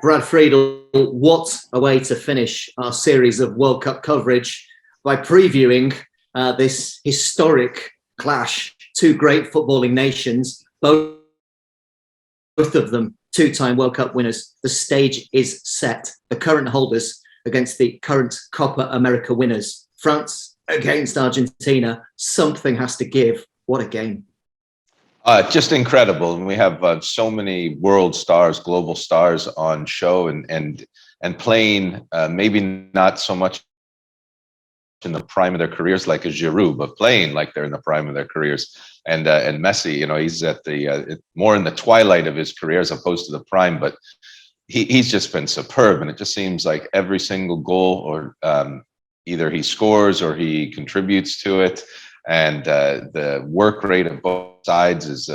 Brad Friedel, what a way to finish our series of World Cup coverage by previewing this historic clash. Two great footballing nations, both of them two-time World Cup winners. The stage is set. The current holders against the current Copa America winners. France against Argentina. Something has to give. What a game. Just incredible. And we have so many world stars, global stars on show and playing, maybe not so much in the prime of their careers like a Giroud, but playing like they're in the prime of their careers. And Messi, you know, he's at the more in the twilight of his career as opposed to the prime, but he's just been superb. And it just seems like every single goal, or either he scores or he contributes to it. And the work rate of both sides is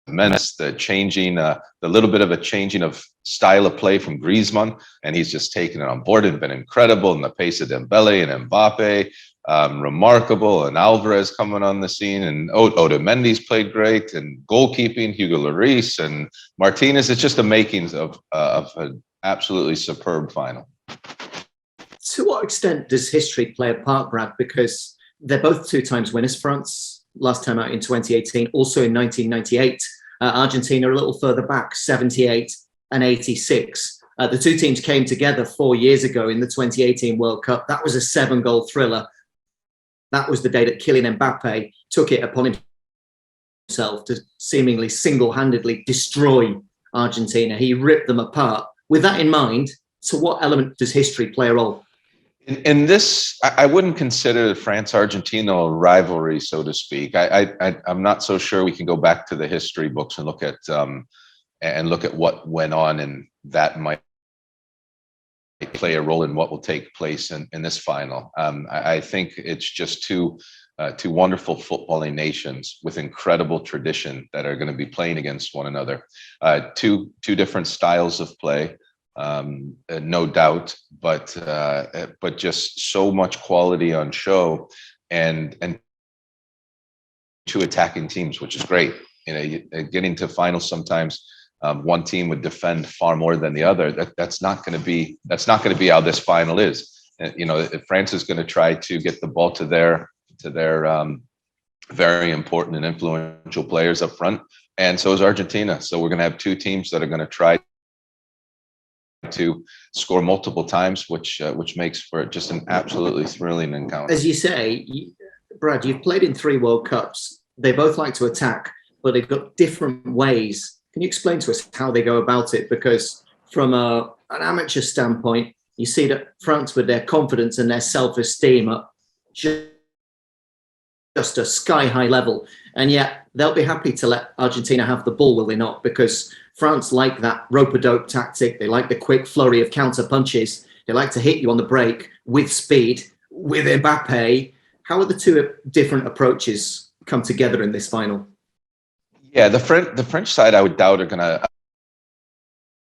immense. The changing, the little bit of a changing of style of play from Griezmann, and he's just taken it on board and been incredible. And the pace of Dembele and Mbappe, remarkable. And Alvarez coming on the scene, and Otamendi's played great, and goalkeeping, Hugo Lloris and Martinez. It's just the makings of an absolutely superb final. To what extent does history play a part, Brad? Because they're both two times winners. France last time out in 2018, also in 1998. Argentina a little further back, 78 and 86. The two teams came together 4 years ago in the 2018 World Cup. That was a 7-goal thriller. That was the day that Kylian Mbappe took it upon himself to seemingly single-handedly destroy Argentina. He ripped them apart. With that in mind, to what element does history play a role? In this, I wouldn't consider the France-Argentina a rivalry, so to speak. I'm not so sure we can go back to the history books and look at what went on, and that might play a role in what will take place in this final. I think it's just two wonderful footballing nations with incredible tradition that are going to be playing against one another. Two different styles of play. No doubt, but just so much quality on show, and two attacking teams, which is great. You know, getting to finals sometimes, one team would defend far more than the other. That's not going to be how this final is. You know, France is going to try to get the ball to their very important and influential players up front, and so is Argentina. So we're going to have two teams that are going to try to score multiple times, which makes for just an absolutely thrilling encounter. As you say, Brad, you've played in 3 World Cups. They both like to attack, but they've got different ways. Can you explain to us how they go about it? Because from an amateur standpoint, you see that France, with their confidence and their self-esteem, are just a sky-high level. And yet they'll be happy to let Argentina have the ball, will they not? Because France like that rope-a-dope tactic. They like the quick flurry of counter punches. They like to hit you on the break with speed, with Mbappe. How are the two different approaches come together in this final? Yeah, the French side, I would doubt, are going to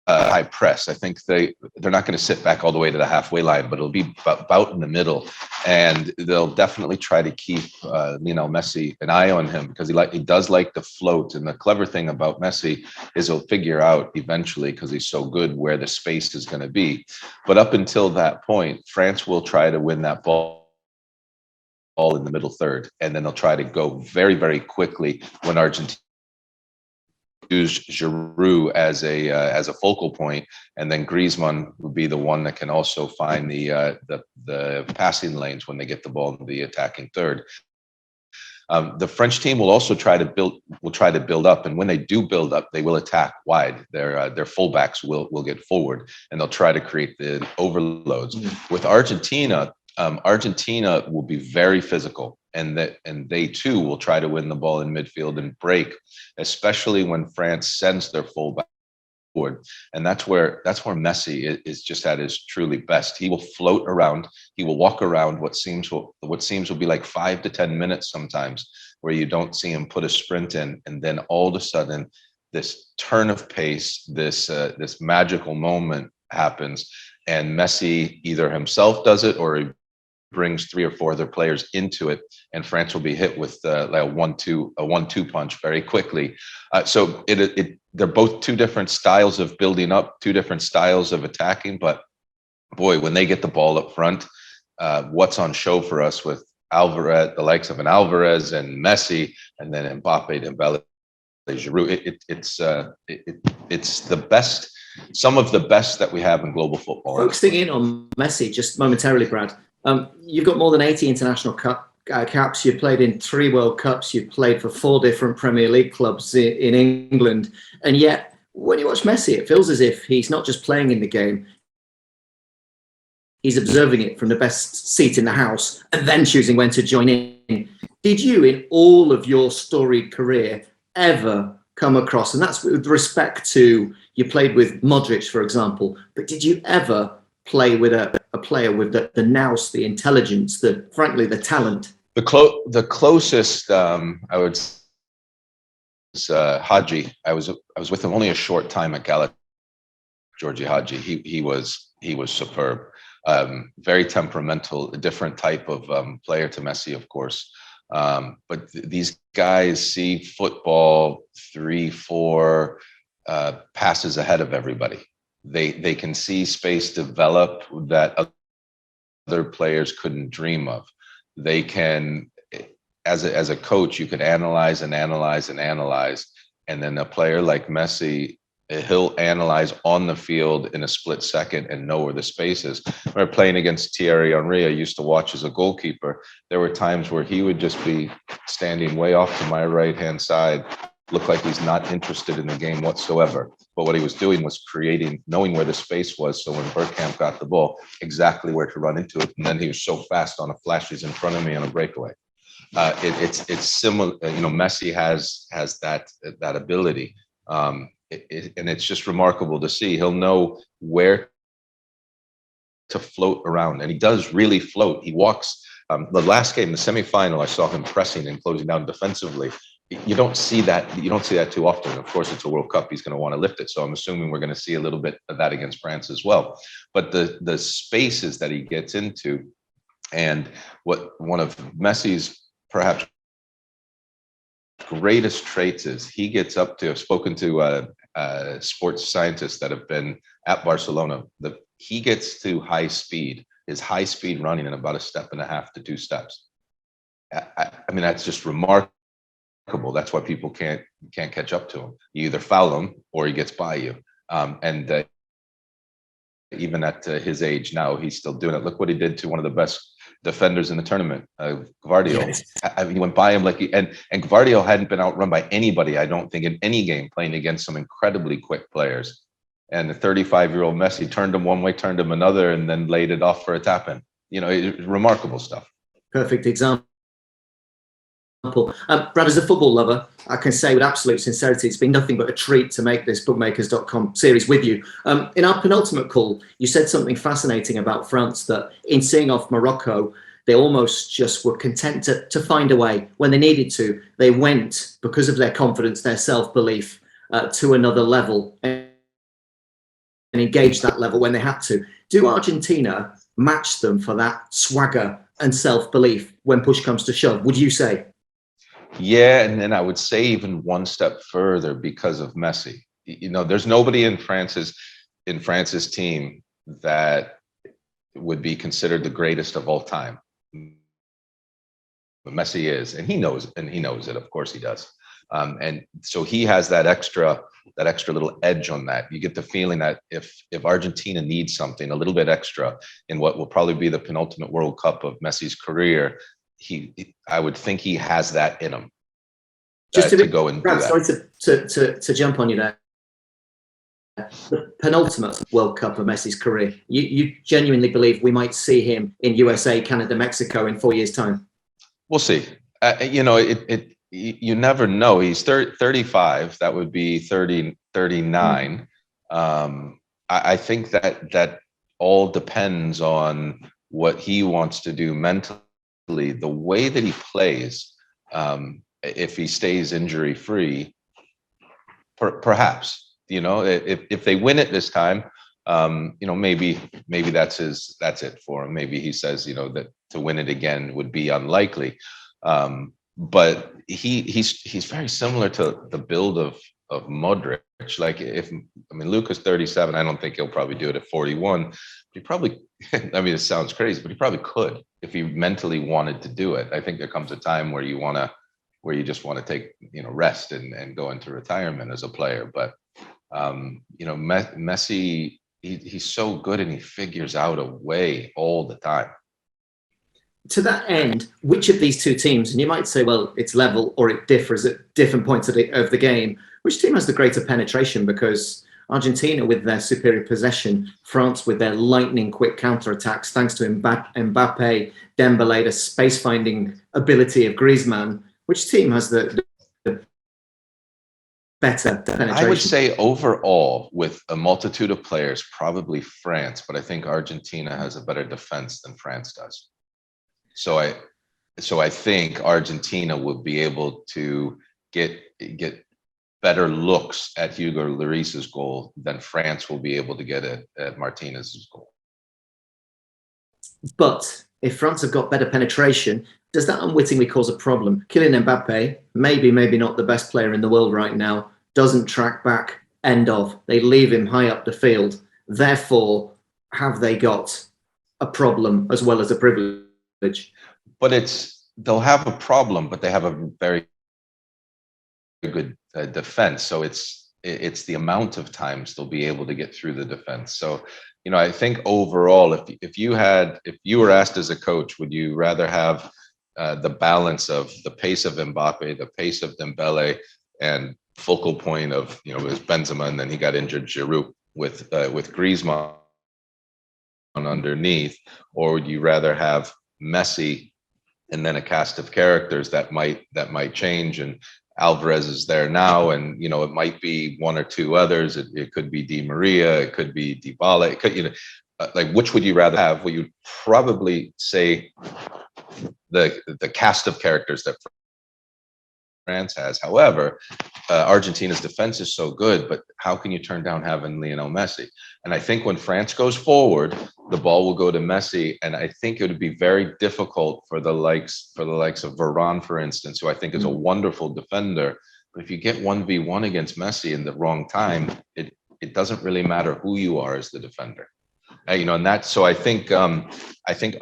high press. I think they're not going to sit back all the way to the halfway line, but it'll be about in the middle, and they'll definitely try to keep Lionel Messi an eye on him, because he does like to float. And the clever thing about Messi is he'll figure out eventually, because he's so good, where the space is going to be. But up until that point, France will try to win that ball in the middle third, and then they'll try to go very, very quickly when Argentina use Giroud as a focal point, and then Griezmann would be the one that can also find the passing lanes when they get the ball in the attacking third. The French team will also try to build up, and when they do build up, they will attack wide. Their fullbacks will get forward, and they'll try to create the overloads. With Argentina, Argentina will be very physical, and they too will try to win the ball in midfield and break, especially when France sends their fullback forward. And that's where Messi is just at his truly best. He will float around. He will walk around what seems will be like 5 to 10 minutes sometimes, where you don't see him put a sprint in, and then all of a sudden this turn of pace, this magical moment happens, and Messi either himself does it, or he brings 3 or 4 other players into it, and France will be hit with like a 1-2 punch very quickly. So they're both two different styles of building up, two different styles of attacking. But boy, when they get the ball up front, what's on show for us with Alvarez, the likes of an Alvarez and Messi, and then Mbappe, Dembele, Giroud. It's the best, some of the best that we have in global football. Focusing in on Messi just momentarily, Brad. You've got more than 80 international caps. You've played in 3 World Cups. You've played for 4 different Premier League clubs in England. And yet, when you watch Messi, it feels as if he's not just playing in the game. He's observing it from the best seat in the house and then choosing when to join in. Did you, in all of your storied career, ever come across, and that's with respect to, you played with Modric, for example, but did you ever play with a player with the nous, the intelligence, frankly, the talent? The closest I would Hadji. I was with him only a short time at Galatasaray. Georgie Hadji. He was superb. Very temperamental, a different type of player to Messi, of course. But these guys see football 3-4 passes ahead of everybody. They can see space develop that other players couldn't dream of. They can, as a coach, you could analyze and analyze and analyze, and then a player like Messi, he'll analyze on the field in a split second and know where the space is. When playing against Thierry Henry, I used to watch as a goalkeeper. There were times where he would just be standing way off to my right-hand side, look like he's not interested in the game whatsoever. But what he was doing was knowing where the space was, so when Bergkamp got the ball, exactly where to run into it. And then he was so fast on a flash, he's in front of me on a breakaway. It's similar. Messi has that ability. And it's just remarkable to see. He'll know where to float around, and he does really float. He walks. The last game, the semifinal, I saw him pressing and closing down defensively. You don't see that. You don't see that too often. Of course, it's a World Cup. He's going to want to lift it. So I'm assuming we're going to see a little bit of that against France as well. But the spaces that he gets into, and what one of Messi's perhaps greatest traits is, he gets up to, I've spoken to sports scientists that have been at Barcelona, he gets to high speed, his high speed running in about 1.5 to 2 steps. I mean, that's just remarkable. That's why people can't catch up to him. You either foul him or he gets by you. And even at his age now, he's still doing it. Look what he did to one of the best defenders in the tournament, Gvardiol. Yes. He went by him and Gvardiol hadn't been outrun by anybody, I don't think, in any game, playing against some incredibly quick players. And the 35-year-old Messi turned him one way, turned him another, and then laid it off for a tap-in. Remarkable stuff. Perfect example. Brad, as a football lover, I can say with absolute sincerity, it's been nothing but a treat to make this bookmakers.com series with you. In our penultimate call, you said something fascinating about France, that in seeing off Morocco, they almost just were content to find a way. When they needed to, they went, because of their confidence, their self-belief, to another level and engaged that level when they had to. Do Argentina match them for that swagger and self-belief when push comes to shove, would you say? Yeah, and then I would say even one step further because of Messi. There's nobody in France's team that would be considered the greatest of all time. But Messi is, and he knows it. Of course he does. And so he has that extra little edge on that. You get the feeling that if Argentina needs something a little bit extra in what will probably be the penultimate World Cup of Messi's career, I would think he has that in him. Just to go and Brad, do that. Sorry to jump on you there. The penultimate World Cup of Messi's career. You genuinely believe we might see him in USA, Canada, Mexico in 4 years' time? We'll see. You never know. He's 35. That would be 39. I think that all depends on what he wants to do mentally. The way that he plays, if he stays injury free, perhaps, if they win it this time, maybe that's it for him. Maybe he says, that to win it again would be unlikely. But he's very similar to the build of Modric. Like Luka's 37. I don't think he'll probably do it at 41. He probably, I mean, it sounds crazy, but he probably could if he mentally wanted to do it. I think there comes a time where you just want to take, rest and go into retirement as a player. But Messi, he's so good and he figures out a way all the time. To that end, which of these two teams, and you might say, well, it's level or it differs at different points of the game, which team has the greater penetration? Because Argentina with their superior possession, France with their lightning quick counterattacks, thanks to Mbappe, Dembele, the space-finding ability of Griezmann. Which team has the better penetration? I would say overall, with a multitude of players, probably France, but I think Argentina has a better defense than France does. So I think Argentina will be able to get better looks at Hugo Lloris's goal than France will be able to get at Martinez's goal. But if France have got better penetration, does that unwittingly cause a problem? Kylian Mbappe, maybe not the best player in the world right now, doesn't track back, end of. They leave him high up the field. Therefore, have they got a problem as well as a privilege? But they'll have a problem, but they have a very good defense. So it's the amount of times they'll be able to get through the defense. So, I think overall, if you were asked as a coach, would you rather have the balance of the pace of Mbappe, the pace of Dembele, and focal point of was Benzema, and then he got injured, Giroud, with Griezmann underneath, or would you rather have Messi and then a cast of characters that might change? And Alvarez is there now, and it might be one or two others. It could be Di Maria, it could be Dybala. It could, like, which would you rather have? Well, you'd probably say the cast of characters that France has. However, Argentina's defense is so good, but how can you turn down having Lionel Messi? And I think when France goes forward, the ball will go to Messi, and I think it would be very difficult for the likes of Varane, for instance, who I think is a wonderful defender. But if you get 1v1 against Messi in the wrong time, it doesn't really matter who you are as the defender. And that. So I think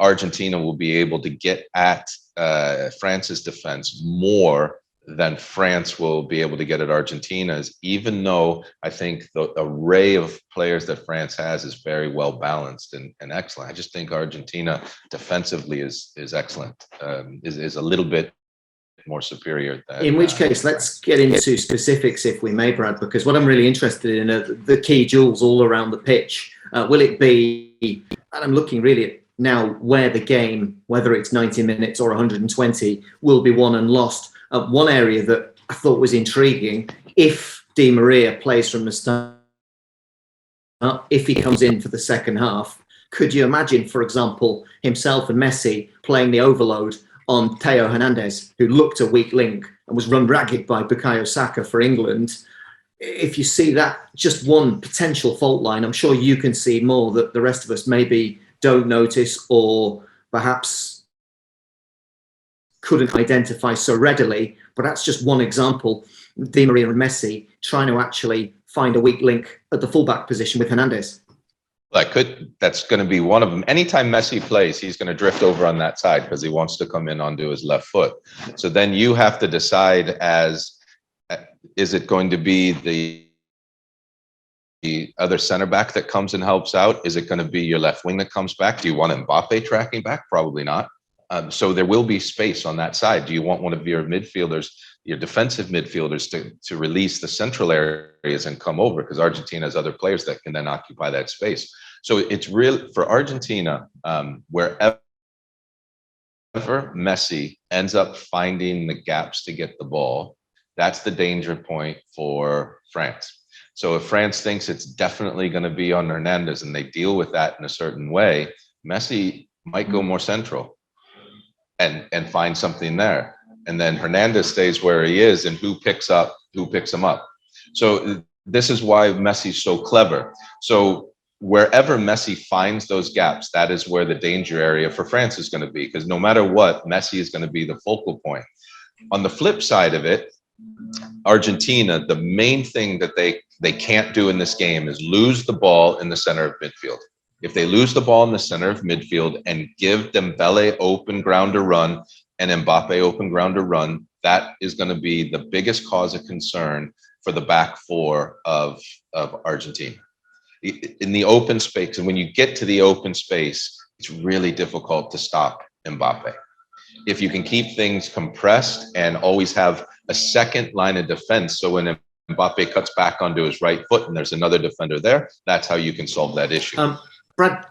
Argentina will be able to get at France's defense more than France will be able to get at Argentina's, even though I think the array of players that France has is very well balanced and excellent. I just think Argentina defensively is excellent, is a little bit more superior than, in which case, let's get into specifics, if we may, Brad, because what I'm really interested in are the key jewels all around the pitch. Will it be, and I'm looking really at now where the game, whether it's 90 minutes or 120, will be won and lost. One area that I thought was intriguing, if Di Maria plays from the start, if he comes in for the second half, could you imagine, for example, himself and Messi playing the overload on Theo Hernandez, who looked a weak link and was run ragged by Bukayo Saka for England? If you see that, just one potential fault line, I'm sure you can see more that the rest of us maybe don't notice or perhaps couldn't identify so readily. But that's just one example. Di Maria and Messi trying to actually find a weak link at the fullback position with Hernandez. That's going to be one of them. Anytime Messi plays, he's going to drift over on that side because he wants to come in onto his left foot. So then you have to decide is it going to be the other center back that comes and helps out? Is it going to be your left wing that comes back? Do you want Mbappe tracking back? Probably not. So there will be space on that side. Do you want one of your midfielders, your defensive midfielders, to release the central areas and come over? Because Argentina has other players that can then occupy that space. So it's real for Argentina, wherever Messi ends up finding the gaps to get the ball, that's the danger point for France. So if France thinks it's definitely going to be on Hernandez and they deal with that in a certain way, Messi might go more central and find something there. And then Hernandez stays where he is, and who picks him up. So this is why Messi's so clever. So wherever Messi finds those gaps, that is where the danger area for France is going to be, because no matter what, Messi is going to be the focal point. On the flip side of it, Argentina, the main thing that they can't do in this game is lose the ball in the center of midfield. If they lose the ball in the center of midfield and give Dembele open ground to run and Mbappe open ground to run, that is going to be the biggest cause of concern for the back four of Argentina. In the open space, and when you get to the open space, it's really difficult to stop Mbappe. If you can keep things compressed and always have a second line of defense, so when Mbappe cuts back onto his right foot and there's another defender there, that's how you can solve that issue. Brad,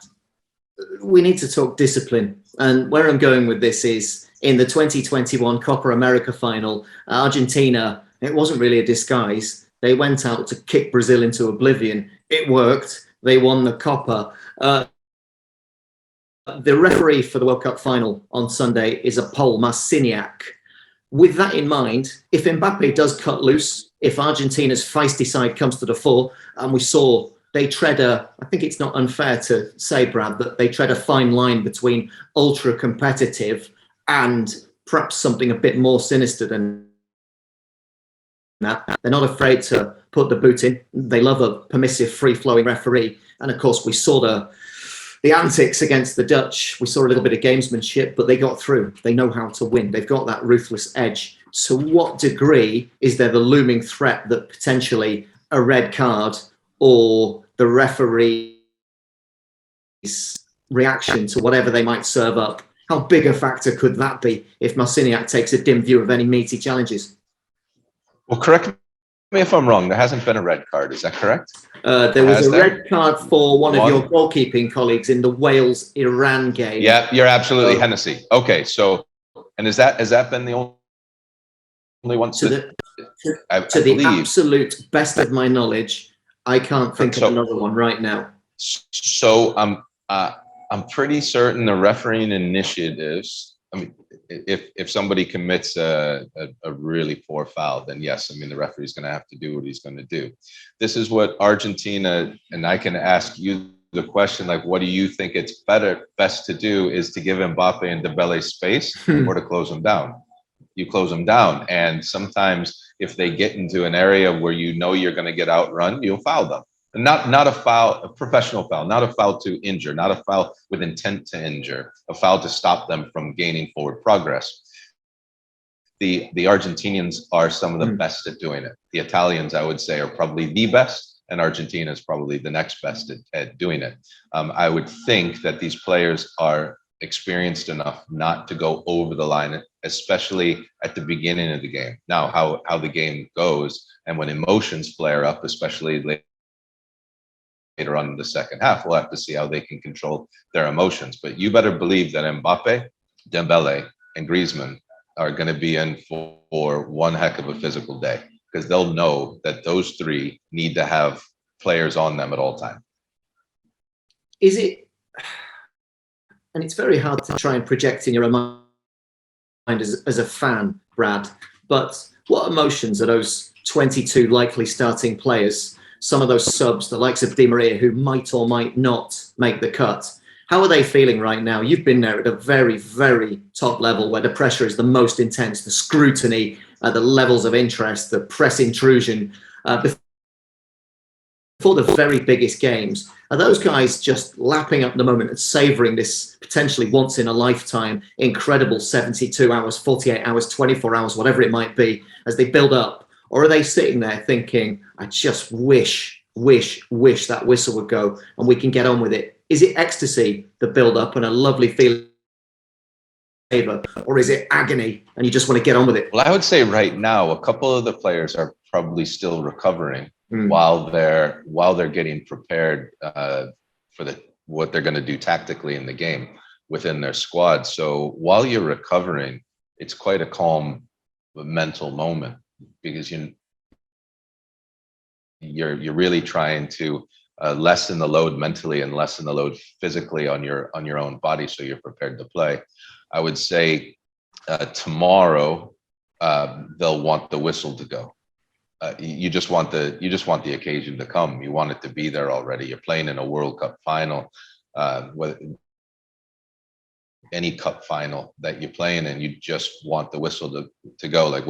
we need to talk discipline. And where I'm going with this is in the 2021 Copa America final, Argentina, it wasn't really a disguise. They went out to kick Brazil into oblivion. It worked. They won the Copa. The referee for the World Cup final on Sunday is a Pole, Marciniak. With that in mind, if Mbappe does cut loose, if Argentina's feisty side comes to the fore, and we saw they tread I think it's not unfair to say, Brad, that they tread a fine line between ultra competitive and perhaps something a bit more sinister than that. They're not afraid to put the boot in. They love a permissive, free-flowing referee. And of course, we saw the antics against the Dutch. We saw a little bit of gamesmanship, but they got through. They know how to win. They've got that ruthless edge. To what degree is there the looming threat that potentially a red card or the referee's reaction to whatever they might serve up, how big a factor could that be if Marciniak takes a dim view of any meaty challenges? Well, correct me if I'm wrong. There hasn't been a red card. Is that correct? There was a red card for one of your goalkeeping colleagues in the Wales-Iran game. Yeah, you're absolutely Hennessy. Okay, so, and has that been the only one? To the absolute best of my knowledge, I can't think of another one right now. So I'm pretty certain the refereeing initiatives, I mean, if somebody commits a really poor foul, then yes, I mean, the referee's going to have to do what he's going to do. This is what Argentina, and I can ask you the question, like, what do you think it's best to do, is to give Mbappe and Dembele space or to close them down? You close them down. And sometimes if they get into an area where you know you're going to get outrun, you'll foul them. Not a foul, a professional foul, not a foul to injure, not a foul with intent to injure, a foul to stop them from gaining forward progress. The Argentinians are some of the best at doing it. The Italians, I would say, are probably the best, and Argentina is probably the next best at doing it. I would think that these players are experienced enough not to go over the line, especially at the beginning of the game. Now, how the game goes and when emotions flare up, especially later on in the second half, we'll have to see how they can control their emotions. But you better believe that Mbappe, Dembele, and Griezmann are going to be in for one heck of a physical day, because they'll know that those three need to have players on them at all times. Is it, and it's very hard to try and project in your own mind as a fan, Brad, but what emotions are those 22 likely starting players, some of those subs, the likes of Di Maria, who might or might not make the cut? How are they feeling right now? You've been there at a very, very top level where the pressure is the most intense, the scrutiny, the levels of interest, the press intrusion. Before the very biggest games, are those guys just lapping up the moment and savoring this potentially once in a lifetime incredible 72 hours, 48 hours, 24 hours, whatever it might be, as they build up? Or are they sitting there thinking, I just wish that whistle would go and we can get on with it? Is it ecstasy, the build up and a lovely feeling, or is it agony and you just want to get on with it? Well, I would say right now, a couple of the players are probably still recovering while they're getting prepared for what they're going to do tactically in the game within their squad. So while you're recovering, it's quite a calm mental moment, because you're really trying to lessen the load mentally and lessen the load physically on your own body, so you're prepared to play. I would say tomorrow they'll want the whistle to go. you just want the occasion to come. You want it to be there already. You're playing in a World Cup final, whether any cup final that you're playing in, you just want the whistle to go. Like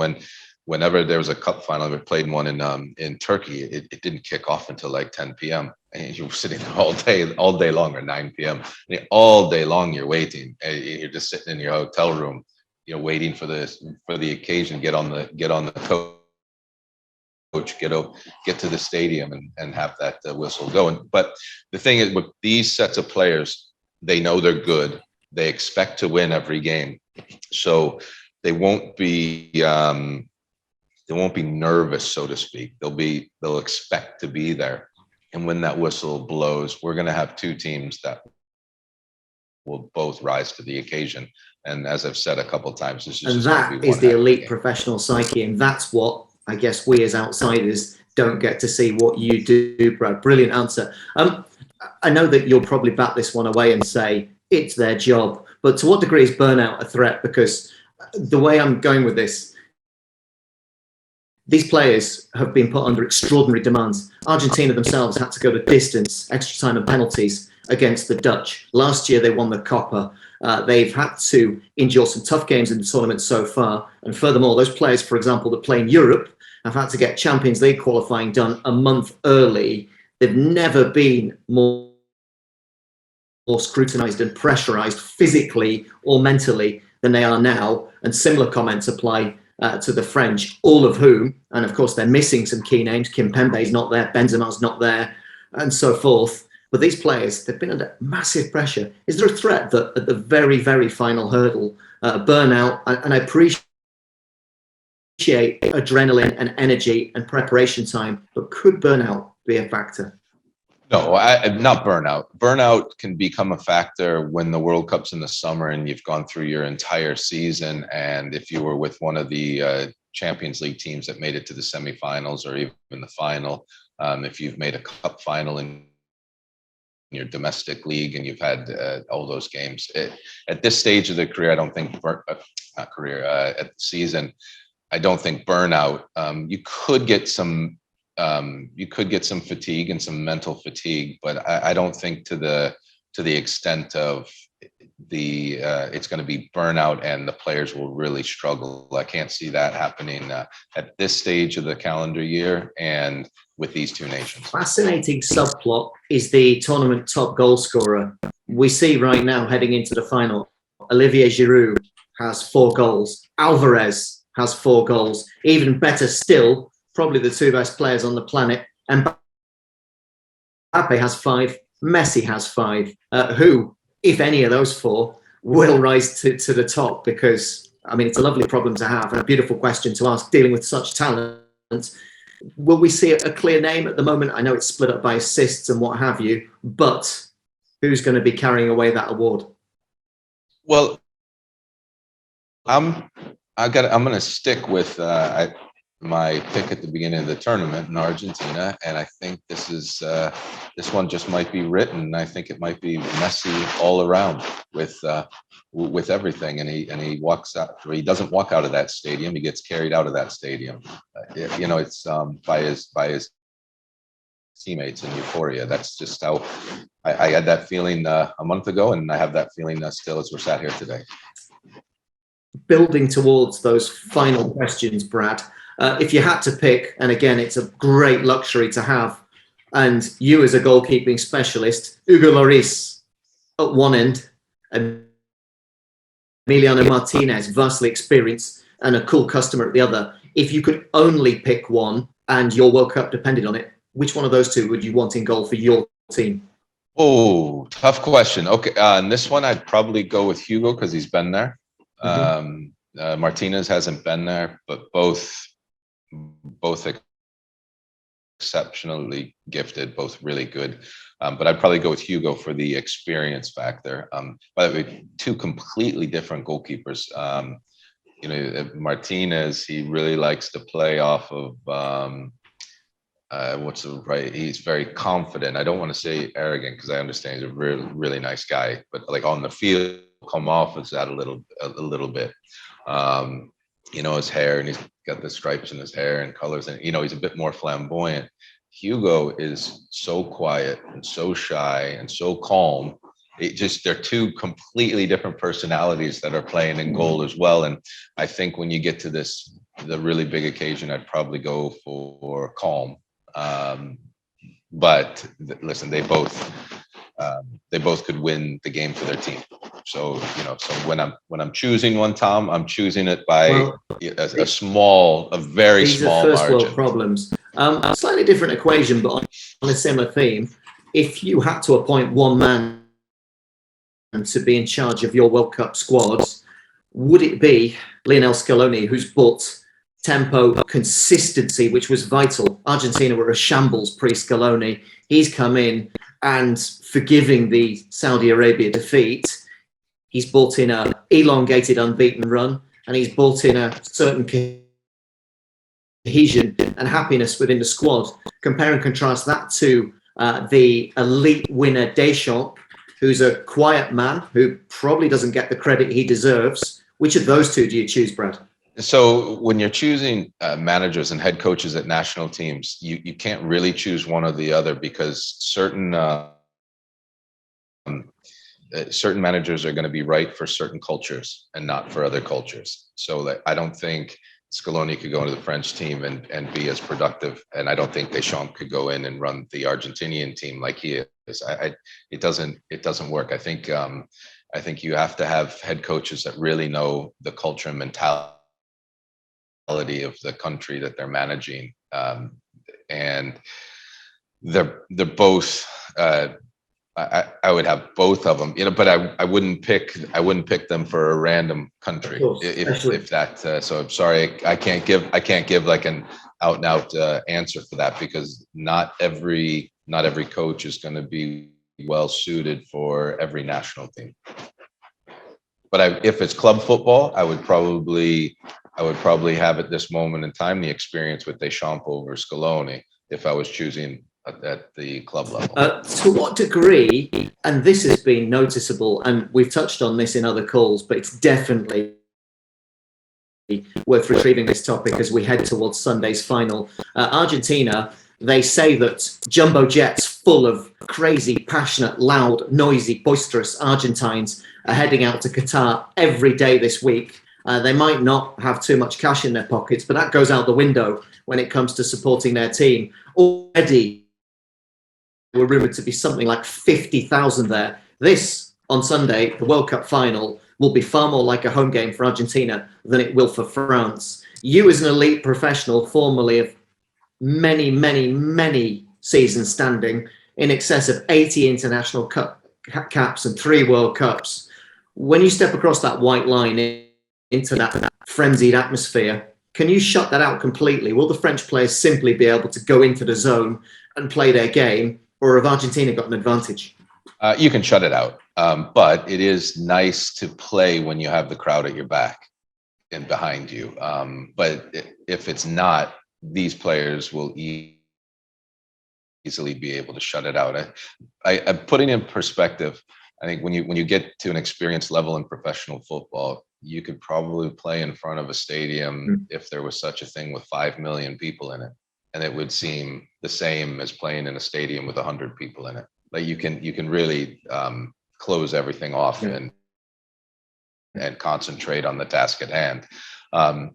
whenever there was a cup final, we played one in Turkey. It didn't kick off until like 10 p.m. and you were sitting there all day long, or 9 p.m. And all day long you're waiting. And you're just sitting in your hotel room, waiting for the occasion. Get on the coach, get to the stadium and have that whistle going. But the thing is, with these sets of players, they know they're good. They expect to win every game, so they won't be nervous, so to speak. They'll expect to be there, and when that whistle blows, we're going to have two teams that will both rise to the occasion. And as I've said a couple of times, that is the elite professional psyche, and that's what I guess we as outsiders don't get to see what you do, Brad. Brilliant answer. I know that you'll probably bat this one away and say it's their job, but to what degree is burnout a threat? Because the way I'm going with this, these players have been put under extraordinary demands. Argentina themselves had to go the distance, extra time and penalties against the Dutch. Last year, they won the Copa. They've had to endure some tough games in the tournament so far. And furthermore, those players, for example, that play in Europe have had to get Champions League qualifying done a month early. They've never been more scrutinized and pressurized physically or mentally than they are now. And similar comments apply to the French, all of whom, and of course they're missing some key names. Kimpembe's not there, Benzema's not there, and so forth. But these players, they've been under massive pressure. Is there a threat that at the very, very final hurdle, burnout, and I appreciate adrenaline and energy and preparation time, but could burnout be a factor? No, not burnout. Burnout can become a factor when the World Cup's in the summer and you've gone through your entire season. And if you were with one of the Champions League teams that made it to the semifinals or even the final, if you've made a cup final in your domestic league and you've had all those games, at this stage of the career, I don't think at the season, I don't think burnout. You could get some fatigue and some mental fatigue, but I don't think to the extent of it's going to be burnout and the players will really struggle. I can't see that happening at this stage of the calendar year and with these two nations. Fascinating subplot is the tournament top goal scorer. We see right now heading into the final, Olivier Giroud has 4 goals. Alvarez has 4 goals. Even better still, probably the 2 best players on the planet. And Mbappe has 5. Messi has 5. Who, if any of those 4, will rise to the top? Because, I mean, it's a lovely problem to have and a beautiful question to ask, dealing with such talent. Will we see a clear name at the moment? I know it's split up by assists and what have you, but who's going to be carrying away that award? Well, I'm going to stick with my pick at the beginning of the tournament in Argentina, and I think this one just might be written. I think it might be Messi all around with everything, and he walks out. He doesn't walk out of that stadium. He gets carried out of that stadium. It's by his teammates in euphoria. That's just how I had that feeling a month ago, and I have that feeling still as we're sat here today. Building towards those final questions, Brad. If you had to pick, and again, it's a great luxury to have, and you as a goalkeeping specialist, Hugo Lloris at one end, and Emiliano Martinez, vastly experienced and a cool customer at the other. If you could only pick one and your World Cup depended on it, which one of those 2 would you want in goal for your team? Oh, tough question. Okay, and this one I'd probably go with Hugo because he's been there. Mm-hmm. Martinez hasn't been there, but both exceptionally gifted, both really good. But I'd probably go with Hugo for the experience factor. By the way, 2 completely different goalkeepers. Martinez, he really likes to play off of he's very confident. I don't want to say arrogant because I understand he's a really, really nice guy, but like on the field, come off as that a little bit. his hair, and he's got the stripes in his hair and colors, and he's a bit more flamboyant. Hugo is so quiet and so shy and so calm. They're two completely different personalities that are playing in goal as well. And I think when you get to the really big occasion, I'd probably go for calm. But listen, they both could win the game for their team. So so when I'm choosing one, Tom, I'm choosing it by a very these small are first margin. world problems. A slightly different equation, but on a similar theme. If you had to appoint one man to be in charge of your World Cup squads, would it be Lionel Scaloni, who's brought tempo, consistency, which was vital? Argentina were a shambles pre-Scaloni. He's come in and, forgiving the Saudi Arabia defeat, he's brought in an elongated unbeaten run, and he's brought in a certain cohesion and happiness within the squad. Compare and contrast that to the elite winner Deschamps, who's a quiet man who probably doesn't get the credit he deserves. Which of those two do you choose, Brad? So when you're choosing managers and head coaches at national teams, you can't really choose one or the other, because certain managers are going to be right for certain cultures and not for other cultures. So I don't think Scaloni could go into the French team and be as productive, and I don't think Deschamps could go in and run the Argentinian team like he is. It doesn't work. I think you have to have head coaches that really know the culture and mentality of the country that they're managing, and they're both. I would have both of them, but I wouldn't pick them for a random country. If that. So I'm sorry, I can't give like an out and out answer for that, because not every coach is going to be well suited for every national team. But if it's club football, I would probably have at this moment in time the experience with Deschamps over Scaloni if I was choosing at the club level. To what degree, and this has been noticeable, and we've touched on this in other calls, but it's definitely worth retrieving this topic as we head towards Sunday's final. Argentina, they say that jumbo jets full of crazy, passionate, loud, noisy, boisterous Argentines are heading out to Qatar every day this week. They might not have too much cash in their pockets, but that goes out the window when it comes to supporting their team. Already were rumoured to be something like 50,000 there. This, on Sunday, the World Cup final, will be far more like a home game for Argentina than it will for France. You, as an elite professional, formerly of many, many, many seasons standing, in excess of 80 international caps and 3 World Cups, when you step across that white line into that frenzied atmosphere, can you shut that out completely? Will the French players simply be able to go into the zone and play their game, or have Argentina got an advantage? You can shut it out, but it is nice to play when you have the crowd at your back and behind you. But if it's not, these players will easily be able to shut it out. I'm putting in perspective. I think when you get to an experience level in professional football, you could probably play in front of a stadium, if there was such a thing, with 5 million people in it, and it would seem the same as playing in a stadium with 100 people in it. Like you can really close everything off and concentrate on the task at hand.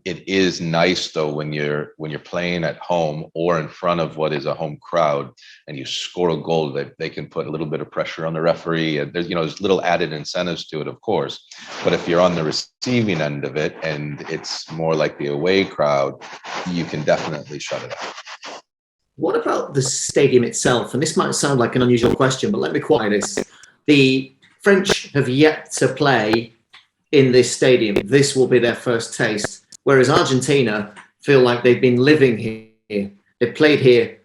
It is nice though when you're playing at home or in front of what is a home crowd and you score a goal, that they can put a little bit of pressure on the referee. And there's little added incentives to it, of course. But if you're on the receiving end of it and it's more like the away crowd, you can definitely shut it out. What about the stadium itself? And this might sound like an unusual question, but let me qualify this. The French have yet to play in this stadium. This will be their first taste. Whereas Argentina feel like they've been living here. They've played here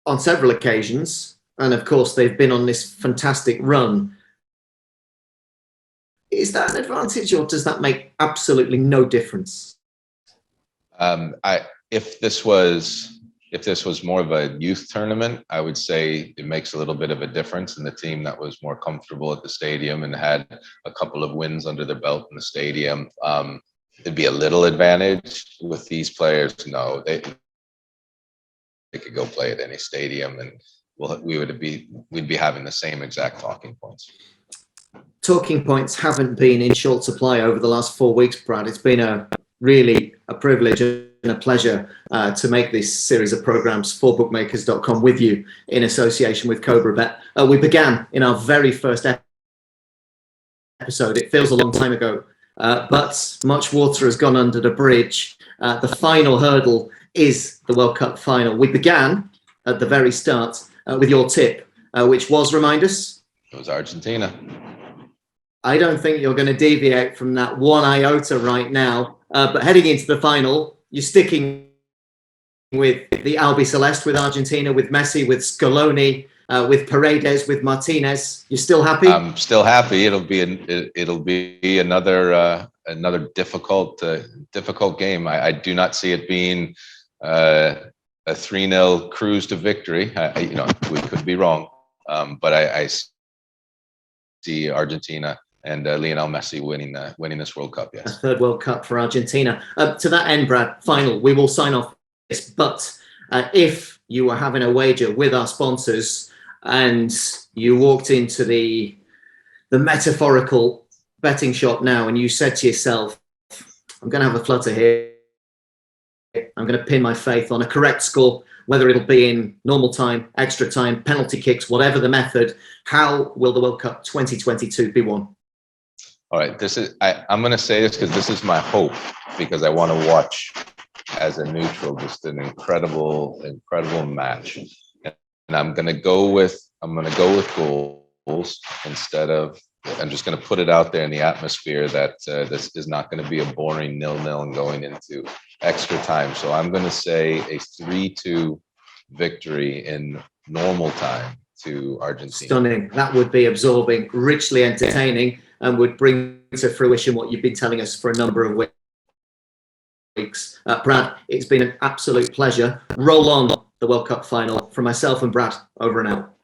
on several occasions. And of course, they've been on this fantastic run. Is that an advantage, or does that make absolutely no difference? If this was more of a youth tournament, I would say it makes a little bit of a difference. And the team that was more comfortable at the stadium and had a couple of wins under their belt in the stadium, it'd be a little advantage with these players. No, they could go play at any stadium, and we'd be having the same exact talking points. Talking points haven't been in short supply over the last 4 weeks, Brad. It's been really a privilege and a pleasure to make this series of programs for bookmakers.com with you in association with Cobra Bet. We began in our very first episode. It feels a long time ago, but much water has gone under the bridge. The final hurdle is the World Cup final. We began at the very start with your tip, which was, remind us? It was Argentina. I don't think you're going to deviate from that one iota right now. But heading into the final, you're sticking with the Albi Celeste, with Argentina, with Messi, with Scaloni, with Paredes, with Martinez. You're still happy? I'm still happy. It'll be another difficult game. I do not see it being a 3-0 cruise to victory. We could be wrong, but I see Argentina and Lionel Messi winning this World Cup. Yes, a third World Cup for Argentina. To that end, Brad, final, we will sign off this. But if you were having a wager with our sponsors and you walked into the metaphorical betting shop now and you said to yourself, I'm going to have a flutter here, I'm going to pin my faith on a correct score, whether it'll be in normal time, extra time, penalty kicks, whatever the method, how will the World Cup 2022 be won? All right, I'm going to say this because this is my hope, because I want to watch as a neutral just an incredible match, and I'm going to go with goals instead of. I'm just going to put it out there in the atmosphere that this is not going to be a boring 0-0 and going into extra time. So I'm going to say a 3-2 victory in normal time to Argentina. Stunning. That would be absorbing, richly entertaining, and would bring to fruition what you've been telling us for a number of weeks. Brad, it's been an absolute pleasure. Roll on the World Cup final. From myself and Brad, over and out.